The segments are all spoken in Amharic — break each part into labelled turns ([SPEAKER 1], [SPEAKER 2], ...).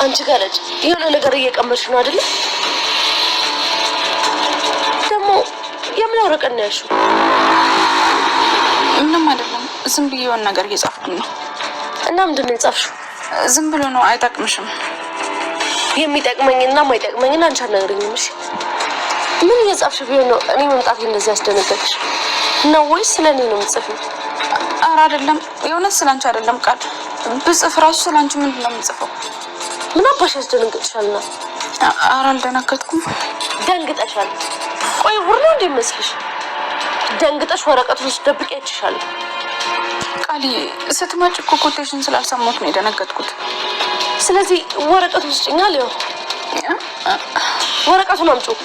[SPEAKER 1] አንቺ ጋለች የሆነ ነገር እየቀመሽ ነው አይደል? ደግሞ የምን ወረቀት ነው ያልሽው?
[SPEAKER 2] ምንም አይደለም፣ ዝም ብዬ የሆነ ነገር እየጻፍኩ ነው።
[SPEAKER 1] እና ምንድን ነው የጻፍሽው?
[SPEAKER 2] ዝም ብሎ ነው፣ አይጠቅምሽም።
[SPEAKER 1] የሚጠቅመኝና ማይጠቅመኝና አንቺ አትነግሪኝም? እሺ ምን እየጻፍሽ ቢሆን ነው እኔ መምጣት እንደዚህ ያስደነገጥሽ ነው ወይስ ስለኔ ነው የምጽፈው?
[SPEAKER 2] ኧረ አይደለም፣ የእውነት ስላንቺ አይደለም። ቃል ብጽፍ ራሱ ስላንቺ ምንድን ነው የምጽፈው?
[SPEAKER 1] ምን አባሽ ያስደነግጥሻልና?
[SPEAKER 2] ኧረ አልደነገጥኩም።
[SPEAKER 1] ደንግጠሻል። ቆይ ውር ነው እንደሚመስልሽ? ደንግጠሽ ወረቀቱን ደብቄ አይችሻለሁ።
[SPEAKER 2] ቃል ስትመጪ እኮ ኮቴሽን ስላልሰማሁት ነው የደነገጥኩት።
[SPEAKER 1] ስለዚህ ወረቀቱን ስጭኛል። ይኸው ወረቀቱን አምጪው።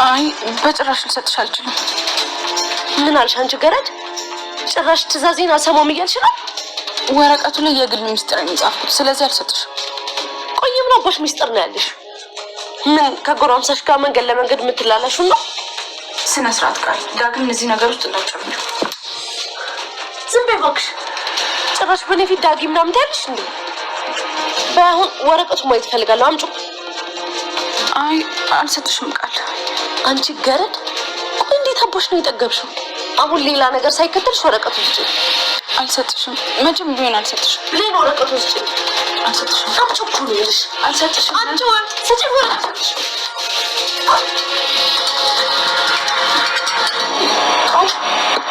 [SPEAKER 2] አይ በጭራሽ ልሰጥሽ አልችልም።
[SPEAKER 1] ምን አልሽ አንቺ ገረድ? ጭራሽ ትዕዛዜን አልሰማም እያልሽ ነው?
[SPEAKER 2] ወረቀቱ ላይ የግል ሚስጥር ነው የጻፍኩት፣ ስለዚህ አልሰጥሽም።
[SPEAKER 1] ቆይ ምን አባሽ ሚስጥር ነው ያለሽ? ምን ከጎረምሳሽ ጋር መንገድ ለመንገድ የምትላላሹ ነው?
[SPEAKER 2] ስነ ስርዓት ቃል፣ ዳግም እዚህ ነገር ውስጥ እንዳትጨምሪ።
[SPEAKER 1] ዝም በይ እባክሽ። ጭራሽ በእኔ ፊት ዳጊ ምናምን ትያለሽ እንዴ? በአሁን ወረቀቱ ማየት እፈልጋለሁ። አምጪው።
[SPEAKER 2] አይ አልሰጥሽም ቃል።
[SPEAKER 1] አንቺ ገረድ፣ ቆይ እንዴት አባሽ ነው የጠገብሽው? አሁን ሌላ ነገር ሳይከተልሽ ወረቀቱ ስጪኝ።
[SPEAKER 2] አልሰጥሽም፣ መቼም ቢሆን አልሰጥሽም።
[SPEAKER 1] ብሌን ወረቀቱ ስጪኝ።
[SPEAKER 2] አልሰጥሽም።
[SPEAKER 1] አምጪው እኮ ነው የምልሽ።
[SPEAKER 2] አልሰጥሽም።
[SPEAKER 1] አምጪው ስጪኝ ወረቀቱ።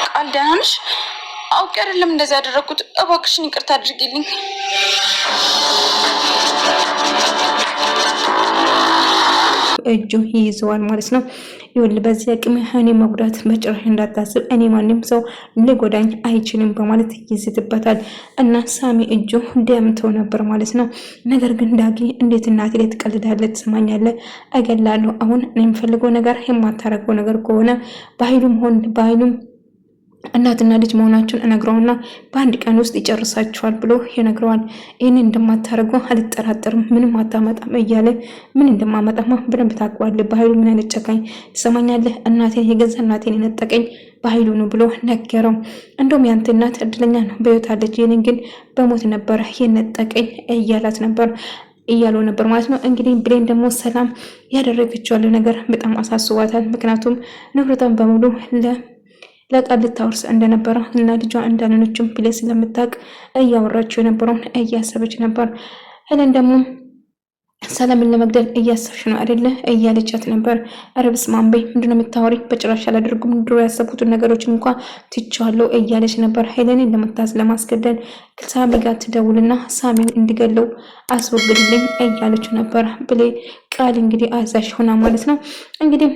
[SPEAKER 2] ቃል ደህና ነሽ? አውቄ አይደለም እንደዚህ ያደረኩት፣ እባክሽን ይቅርታ አድርጊልኝ።
[SPEAKER 3] እጁ ይይዘዋል ማለት ነው። ይሁን በዚህ አቅም እኔ መጉዳት በጭራሽ እንዳታስብ፣ እኔ ማንም ሰው ሊጎዳኝ አይችልም በማለት ይዝትበታል። እና ሳሚ እጁ ደምተው ነበር ማለት ነው። ነገር ግን ዳጊ እንዴት እናቴ ላይ ትቀልዳለህ? ትሰማኛለህ? እገላለሁ። አሁን እኔ የምፈልገው ነገር የማታረገው ነገር ከሆነ በኃይሉም እናትና ልጅ መሆናቸውን እነግረውና በአንድ ቀን ውስጥ ይጨርሳቸዋል ብሎ ይነግረዋል። ይህን እንደማታደርገው አልጠራጠርም፣ ምንም አታመጣም እያለ ምን እንደማመጣማ በደንብ ታውቀዋለህ። በኃይሉ ምን አይነት ጨካኝ ትሰማኛለህ? እናቴን የገዛ እናቴን የነጠቀኝ በኃይሉ ነው ብሎ ነገረው። እንደውም ያንተ እናት እድለኛ ነው በሕይወት አለች፣ የኔን ግን በሞት ነበረ የነጠቀኝ እያላት ነበር እያለው ነበር ማለት ነው። እንግዲህ ብሌን ደግሞ ሰላም ያደረገችው ያለ ነገር በጣም አሳስቧታል። ምክንያቱም ንብረቷን በሙሉ ለቃል ልታወርስ እንደነበረ እና ልጇ እንዳልሆነችም ብሌን ስለምታውቅ እያወራችው የነበረውን እያሰበች ነበር። ሄለን ደግሞ ሰላምን ለመግደል እያሰብሽ ነው አይደለ እያለቻት ነበር። ኧረ በስመ አብ በይ፣ ምንድነው የምታወሪ? በጭራሽ አላደርጉም፣ ድሮ ያሰብኩትን ነገሮችን እንኳን ትቼዋለሁ እያለች ነበር። ሄለንን ለማስገደል ሳሚ ጋር ትደውልና ሳሚን እንዲገለው አስወግድልኝ እያለችው ነበር። ብሌን ቃል እንግዲህ አዛዥ ሆና ማለት ነው። እንግዲህ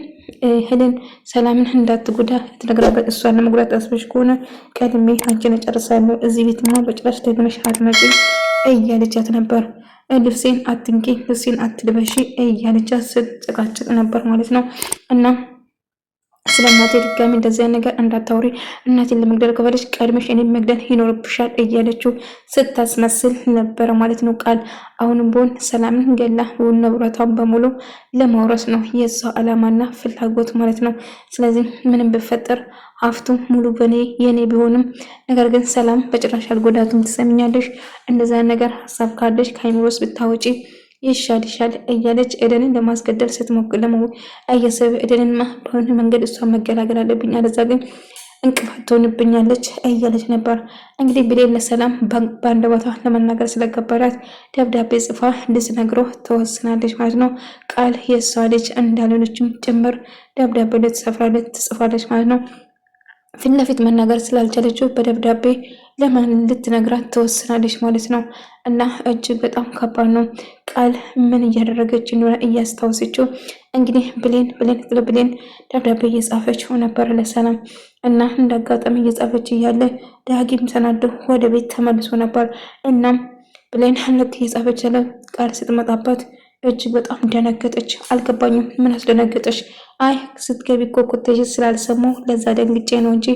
[SPEAKER 3] ሄለን ሰላምን እንዳትጎዳ ትነግራበት። እሷን ለመጉዳት አስበሽ ከሆነ ቀድሜ አንቺን እጨርሳለሁ፣ እዚህ ቤትማ በጭራሽ ደግመሽ አትመጪም እያለቻት ነበር። ልብሴን አትንኪ፣ ልብሴን አትልበሺ እያለቻት ስትጨቃጨቅ ነበር ማለት ነው። እና ስለ እናቴ ድጋሚ እንደዚያ ነገር እንዳታወሪ፣ እናቴን ለመግደል ከፈለሽ ቀድመሽ እኔን መግደል ይኖርብሻል እያለችው ስታስመስል ነበረ ማለት ነው። ቃል አሁንም ቢሆን ሰላምን ገላ ንብረቷን በሙሉ ለማውረስ ነው የሷ አላማና ፍላጎት ማለት ነው። ስለዚህ ምንም ብፈጠር ሀብቱ ሙሉ የኔ ቢሆንም ነገር ግን ሰላም በጭራሽ አልጎዳትም። ትሰሚኛለሽ? እንደዛ ነገር ሀሳብ ካለሽ ከአይምሮስ ብታወጪ ይሻል እያለች ኤደንን ለማስገደል ስትሞክር እያሰበ ኤደንንማ በሆነ መንገድ እሷን መገላገል አለብኝ፣ አለዛ ግን እንቅፋት ትሆንብኛለች እያለች ነበር። እንግዲህ ብሌን ለሰላም በአንደበቷ ለመናገር ስለከበዳት ደብዳቤ ጽፋ ልትነግረው ተወስናለች ማለት ነው። ቃል የእሷ ልጅ እንዳልሆነችም ጭምር ደብዳቤ ትጽፋለች ማለት ነው። ፊት ለፊት መናገር ስላልቻለችው በደብዳቤ ለማን ልትነግራት ተወስናለች ማለት ነው። እና እጅግ በጣም ከባድ ነው። ቃል ምን እያደረገች እንደሆነ እያስታወሰችው እንግዲህ ብሌን ደብዳቤ እየጻፈችው ነበር ለሰላም። እና እንዳጋጣሚ እየጻፈች እያለ ዳጊም ተናዶ ወደ ቤት ተመልሶ ነበር። እናም ብሌን ልክ እየጻፈች ያለ ቃል ስትመጣባት እጅግ በጣም ደነገጠች። አልገባኝም፣ ምን አስደነገጠች? አይ ስትገቢ እኮ ኮቴጅ ስላልሰማሁ ለዛ ደንግጬ ነው እንጂ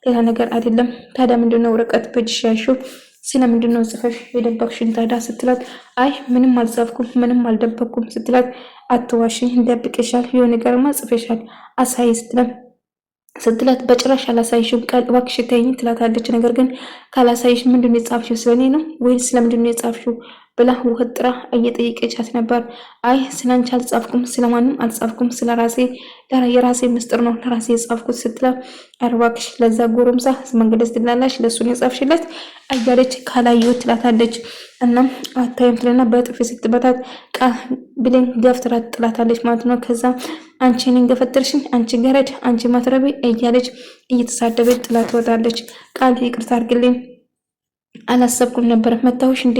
[SPEAKER 3] ሌላ ነገር አይደለም። ታዲያ ምንድነው ወረቀት በእጅሽ ያልሽው? ስለምንድነው ጽፈሽ የደበቅሽኝ ታዲያ ስትላት፣ አይ ምንም አልጻፍኩም፣ ምንም አልደበቅኩም ስትላት፣ አትዋሺ፣ ደብቅሻል፣ የሆነ ነገርማ ጽፈሻል፣ አሳይ ስትላት፣ ስትላት በጭራሽ አላሳይሽም ቃል እባክሽ ተይኝ ትላታለች። ነገር ግን ካላሳይሽ ምንድን ነው የጻፍሽው? ስለኔ ነው ወይስ ስለምንድን ነው የጻፍሽው ብላ ወጥራ እየጠየቀቻት ነበር። አይ ስላንቺ አልጻፍኩም፣ ስለማንም አልጻፍኩም፣ ስለራሴ የራሴ ምስጢር ነው ለራሴ የጻፍኩት ስትላ ኧረ እባክሽ ለዛ ጎረምሳ መንገድ ስትላላሽ ለሱን የጻፍሽለት እያለች ካላየሁት ትላታለች። እናም አታይም ትለና በጥፊ ስትመታት ብሌን ገፍትራ ትላታለች ማለት ነው። ከዛ አንቺ እኔን ገፈተርሽኝ፣ አንቺ ገረድ፣ አንቺ ማትረቢ እያለች እየተሳደበች ጥላት ትወጣለች። ቃል ይቅርታ አድርግልኝ አላሰብኩም ነበር መታወሽ እንዴ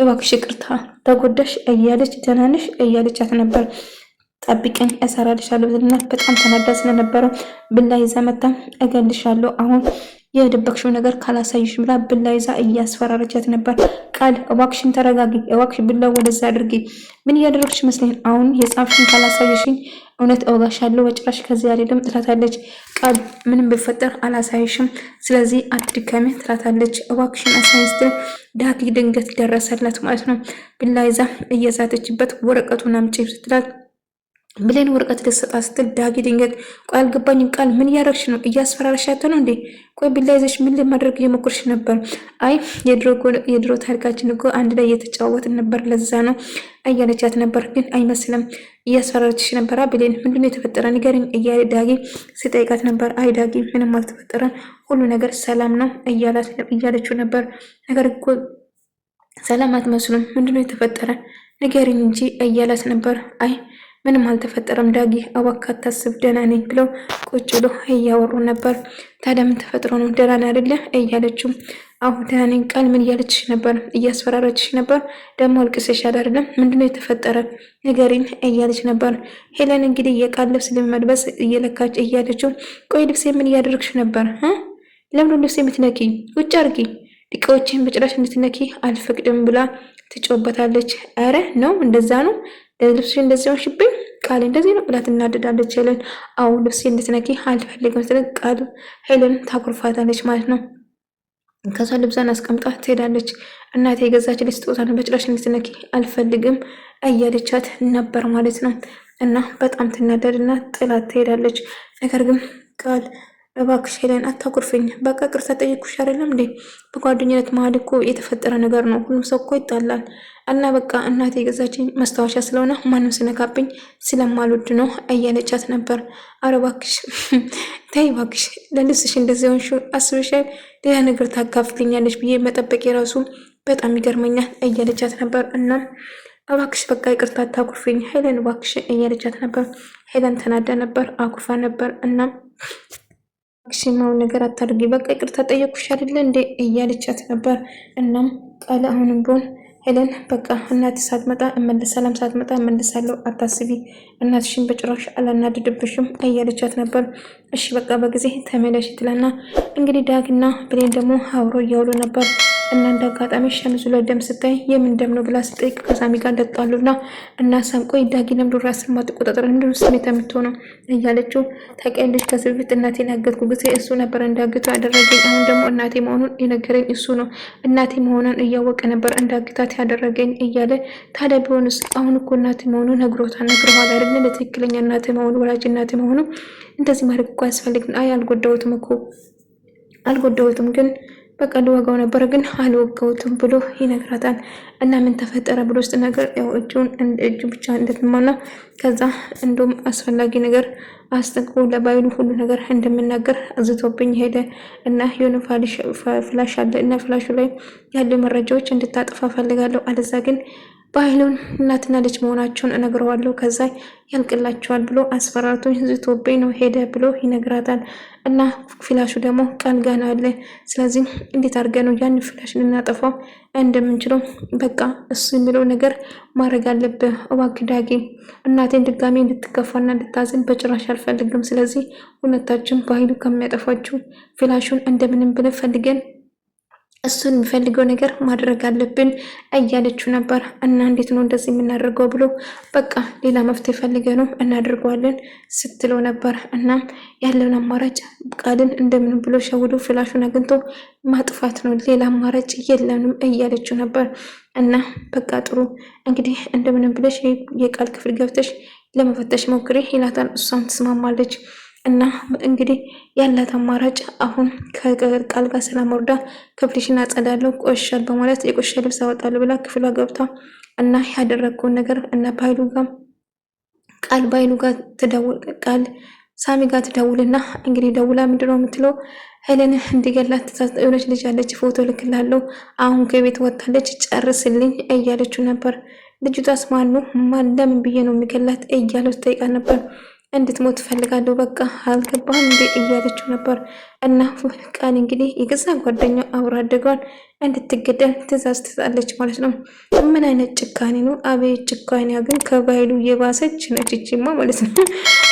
[SPEAKER 3] እባክሽ ይቅርታ ተጎዳሽ እያለች ደህና ነሽ እያለቻት ነበር። ጠብቀኝ እሰራልሻለሁ ብልና በጣም ተናዳ ስለነበረ ብላ ይዛ መታ እገልሻለሁ አሁን የደበቅሽው ነገር ካላሳይሽ ብላ ብላ ይዛ እያስፈራረቻት ነበር። ቃል እባክሽን ተረጋጊ፣ እባክሽ ብላ ወደዛ አድርጊ፣ ምን እያደረግሽ መስለኝ አሁን የጻፍሽን ካላሳይሽኝ እውነት እወጋሻለሁ በጭራሽ ከዚህ አልሄድም ትላታለች። ቃል ምንም ቢፈጠር አላሳይሽም ስለዚህ አትድከሚ ትላታለች። እባክሽን አሳይ ስትል ዳጊ ድንገት ደረሰላት ማለት ነው። ብላ ይዛ እየዛተችበት ወረቀቱን አምጪ ስትላት ብሌን ወረቀት ልትሰጣ ስትል ዳጊ ድንገት ቆይ አልገባኝም ቃል ምን እያደረግሽ ነው? እያስፈራረሻት ነው እንዴ? ቆይ ቢላ ይዘሽ ምን ለማድረግ እየሞከርሽ ነበር? አይ የድሮ ታሪካችን እኮ አንድ ላይ እየተጫወትን ነበር ለዛ ነው እያለቻት ነበር። ግን አይመስልም እያስፈራረችሽ ነበራ ብሌን ምንድነው የተፈጠረ ንገሪኝ እያለ ዳጊ ሲጠይቃት ነበር። አይ ዳጊ ምንም አልተፈጠረ ሁሉ ነገር ሰላም ነው እያለችው ነበር። ነገር እኮ ሰላም አትመስሉም ምንድነው የተፈጠረ ንገሪኝ እንጂ እያላት ነበር። አይ ምንም አልተፈጠረም ዳጊ እባክህ አታስብ ደህና ነኝ ብለው ቁጭ ብሎ እያወሩ ነበር። ታዲያ ምን ተፈጥሮ ነው ደህና አይደለ እያለችው አሁን ደህና ነኝ ቃል ምን እያለችሽ ነበር? እያስፈራራችሽ ነበር ደግሞ አልቅሰሻል አይደለም ምንድነው የተፈጠረ ንገሪኝ እያለች ነበር። ሄለን እንግዲህ የቃል ልብስ ለመልበስ እየለካች እያለችው ቆይ ልብሴ ምን እያደረግሽ ነበር? ለምን ልብሴ የምትነኪ ውጭ አርጊ ዲቃዎችን በጭራሽ እንድትነኪ አልፈቅድም ብላ ትጮበታለች። አረ ነው እንደዛ ነው ልብስሽ እንደዚህ ሆንሽብኝ ቃል እንደዚህ ነው ብላ ትናደዳለች። ሄለን አዎ ልብስ እንድትነኪ አልፈልግም ስትል ቃል ሄለን ታኩርፋታለች ማለት ነው። ከዛ ልብሷን አስቀምጣ ትሄዳለች። እናቴ የገዛችልኝ ስጦታ ነው በጭራሽ እንድትነኪ አልፈልግም እያለቻት ነበር ማለት ነው። እና በጣም ትናደድና ጥላት ትሄዳለች። ነገር ግን ቃል እባክሽ ሄለን አታኩርፍኝ፣ በቃ ቅርታ ጠይቁሽ አይደለም እንዴ? በጓደኝነት መሀል እኮ የተፈጠረ ነገር ነው። ሁሉም ሰው እኮ ይጣላል እና በቃ እናቴ የገዛችኝ መስታወሻ ስለሆነ ማንም ስነካብኝ ስለማልወድ ነው እያለቻት ነበር። አረ እባክሽ ተይ እባክሽ ለልብስሽ እንደዚህ ሆንሽ አስበሻል? ሌላ ነገር ታካፍልኛለች ብዬ መጠበቅ የራሱ በጣም ይገርመኛል እያለቻት ነበር። እና እባክሽ በቃ ይቅርታ አታኩርፍኝ ሄለን እባክሽ እያለቻት ነበር። ሄለን ተናዳ ነበር፣ አኩርፋ ነበር። እና ሽማው ነገር አታድርጊ በቃ ይቅርታ ጠየኩሽ አይደለ እንዴ እያለቻት ነበር። እናም ቃል አሁንም ቢሆን ሄለን በቃ እናት ሳትመጣ ሰላም ሳትመጣ እመልሳለሁ አታስቢ፣ እናትሽን በጭራሽ አላናድድብሽም እያለቻት ነበር። እሺ በቃ በጊዜ ተመለሽ ትላና እንግዲህ ዳግና ብሌን ደግሞ አብሮ እያውሉ ነበር። እና እንደ አጋጣሚ ሸምዙ ላይ ደም ስታይ የምን ደም ነው ብላ ስጠይቅ ከሳሚ ጋር እንደጣሉና እና ሳም ቆይ ዳጊ ለምዶ ራስን ማጥቆጣጠር እንደ ስሜት የምትሆነው እያለችው ታውቂያለሽ፣ ከዚህ በፊት እናቴን ያገትኩ ጊዜ እሱ ነበር እንዳግቱ ያደረገኝ። አሁን ደግሞ እናቴ መሆኑን የነገረኝ እሱ ነው። እናቴ መሆኗን እያወቀ ነበር እንዳግታት ያደረገኝ እያለ ታዲያ ቢሆንስ አሁን እኮ እናቴ መሆኑ ነግሮታል አይደል? ለትክክለኛ እናቴ መሆኑ ወላጅ እናቴ መሆኑ እንደዚህ ማድረግ እኮ አያስፈልግም። አይ አልጎዳሁትም እኮ አልጎዳሁትም ግን በቃ ልወጋው ነበር ግን አልወጋውትም ብሎ ይነግራታል። እና ምን ተፈጠረ ብሎ ውስጥ ነገር ያው እጁ ብቻ እንደትማና ከዛ እንደውም አስፈላጊ ነገር አስጠንቅቆ ለባይሉ ሁሉ ነገር እንደምናገር አዝቶብኝ ሄደ እና የሆነ ፍላሽ አለ እና ፍላሹ ላይ ያሉ መረጃዎች እንድታጠፋ ፈልጋለሁ አለዛ ግን ባይሉን እናትና ልጅ መሆናቸውን እነግረዋለሁ ከዛ ያልቅላቸዋል ብሎ አስፈራርቶኝ ዝቶብኝ ነው ሄደ ብሎ ይነግራታል። እና ፍላሹ ደግሞ ቃል ጋር አለ። ስለዚህ እንዴት አድርገን ነው ያን ፍላሽ ልናጠፋው እንደምንችለው በቃ እሱ የሚለው ነገር ማድረግ አለብህ እባክህ ዳጊ፣ እናቴን ድጋሜ እንድትከፋና እንድታዝን በጭራሽ አልፈልግም። ስለዚህ ሁለታችን ባይሉ ከሚያጠፋችሁ ፍላሹን እንደምንም ብለን ፈልገን እሱን የሚፈልገው ነገር ማድረግ አለብን እያለችው ነበር። እና እንዴት ነው እንደዚህ የምናደርገው ብሎ በቃ ሌላ መፍትሄ ፈልገ ነው እናደርገዋለን ስትለው ነበር። እና ያለውን አማራጭ ቃልን እንደምን ብሎ ሸውዶ ፍላሹን አግኝቶ ማጥፋት ነው፣ ሌላ አማራጭ የለንም እያለችው ነበር። እና በቃ ጥሩ እንግዲህ እንደምንም ብለሽ የቃል ክፍል ገብተሽ ለመፈተሽ ሞክሬ ይላታል። እሷም ትስማማለች። እና እንግዲህ ያላት አማራጭ አሁን ከቃል ጋር ሰላም ወርዳ ክፍልሽን አጸዳለሁ ቆሻል በማለት የቆሻ ልብስ አወጣለሁ ብላ ክፍሏ ገብታ እና ያደረግከውን ነገር እና ባይሉ ጋር ቃል ባይሉ ጋር ቃል ሳሚ ጋር ትደውልና እንግዲህ ደውላ ምንድነው የምትለው ሄለን እንዲገላት የሆነች ልጅ ያለች ፎቶ ልክላለሁ አሁን ከቤት ወጣለች ጨርስልኝ እያለችው ነበር። ልጅቷስ ማኑ ለምን ብዬ ነው የሚገላት እያለች ጠይቃ ነበር። እንድትሞት ፈልጋለሁ በቃ አልገባህም እንዴ እያለችው ነበር። እና ቃል እንግዲህ የገዛ ጓደኛው አብሮ አደጓን እንድትገደል ትእዛዝ ትሰጣለች ማለት ነው። ምን አይነት ጭካኔ ነው? አቤት ጭካኔ ግን ከባይሉ የባሰች ነች ይቺማ ማለት ነው።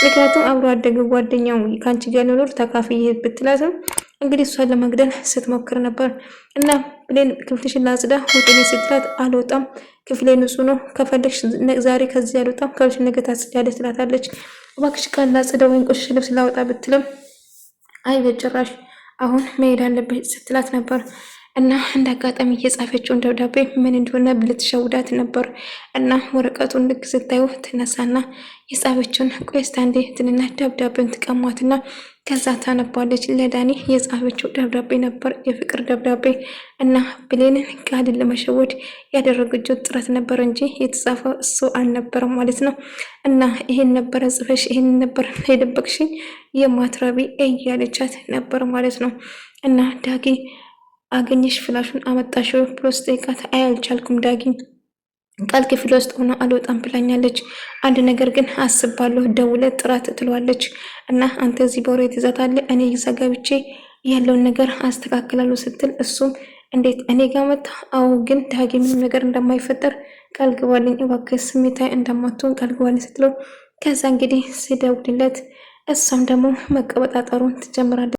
[SPEAKER 3] ምክንያቱም አብሮ አደገ ጓደኛው ከአንቺ ጋር ኖር ተካፍዬ ብትላትም እንግዲህ እሷን ለመግደል ስትሞክር ነበር። እና ብሌን ክፍልሽን ላጽዳ ውጥኔ ስትላት አልወጣም ክፍሌ ንጹህ ነው ከፈለግሽ ዛሬ ከዚህ አልወጣም ከልሽ ነገ ታጽዳለች ትላታለች። እባክሽ ቃል ላጽዳ ወይም ቆሽሽ ልብስ ላወጣ ብትልም አይ በጭራሽ አሁን መሄድ አለብሽ ስትላት ነበር። እና እንደ አጋጣሚ እየጻፈችውን ደብዳቤ ምን እንደሆነ ልትሸውዳት ነበር። እና ወረቀቱን ልክ ስታዩ ትነሳና የጻፈችውን ቆይስታ እንዴ ትንና ደብዳቤውን ትቀሟትና ከዛ ታነባለች። ለዳኒ የጻፈችው ደብዳቤ ነበር፣ የፍቅር ደብዳቤ። እና ብሌንን ቃልን ለመሸወድ ያደረገችው ጥረት ነበር እንጂ የተጻፈው እሱ አልነበረም ማለት ነው። እና ይሄን ነበረ ጽፈሽ ይሄን ነበር የደበቅሽኝ የማትረቢ እያለቻት ነበር ማለት ነው። እና ዳጊ አገኘሽ ፍላሹን አመጣሽው ብሎ ስጠይቃት አይ አልቻልኩም ዳጊ ቃል ክፍል ውስጥ ሆነ አልወጣም ብላኛለች። አንድ ነገር ግን አስባለሁ ደውለ ጥራት ትለዋለች። እና አንተ እዚህ በወሬ ትዛታለህ እኔ ይዘጋብቼ ያለውን ነገር አስተካክላለሁ ስትል እሱም እንዴት እኔ ጋር መጣ? አዎ ግን ዳጊ ምንም ነገር እንደማይፈጠር ቃል ግባልኝ እባክህ ስሜታዊ እንደማትሆን ቃል ግባልኝ ስትለው ከዛ እንግዲህ ሲደውልለት እሷም ደግሞ መቀበጣጠሩን ትጀምራለች።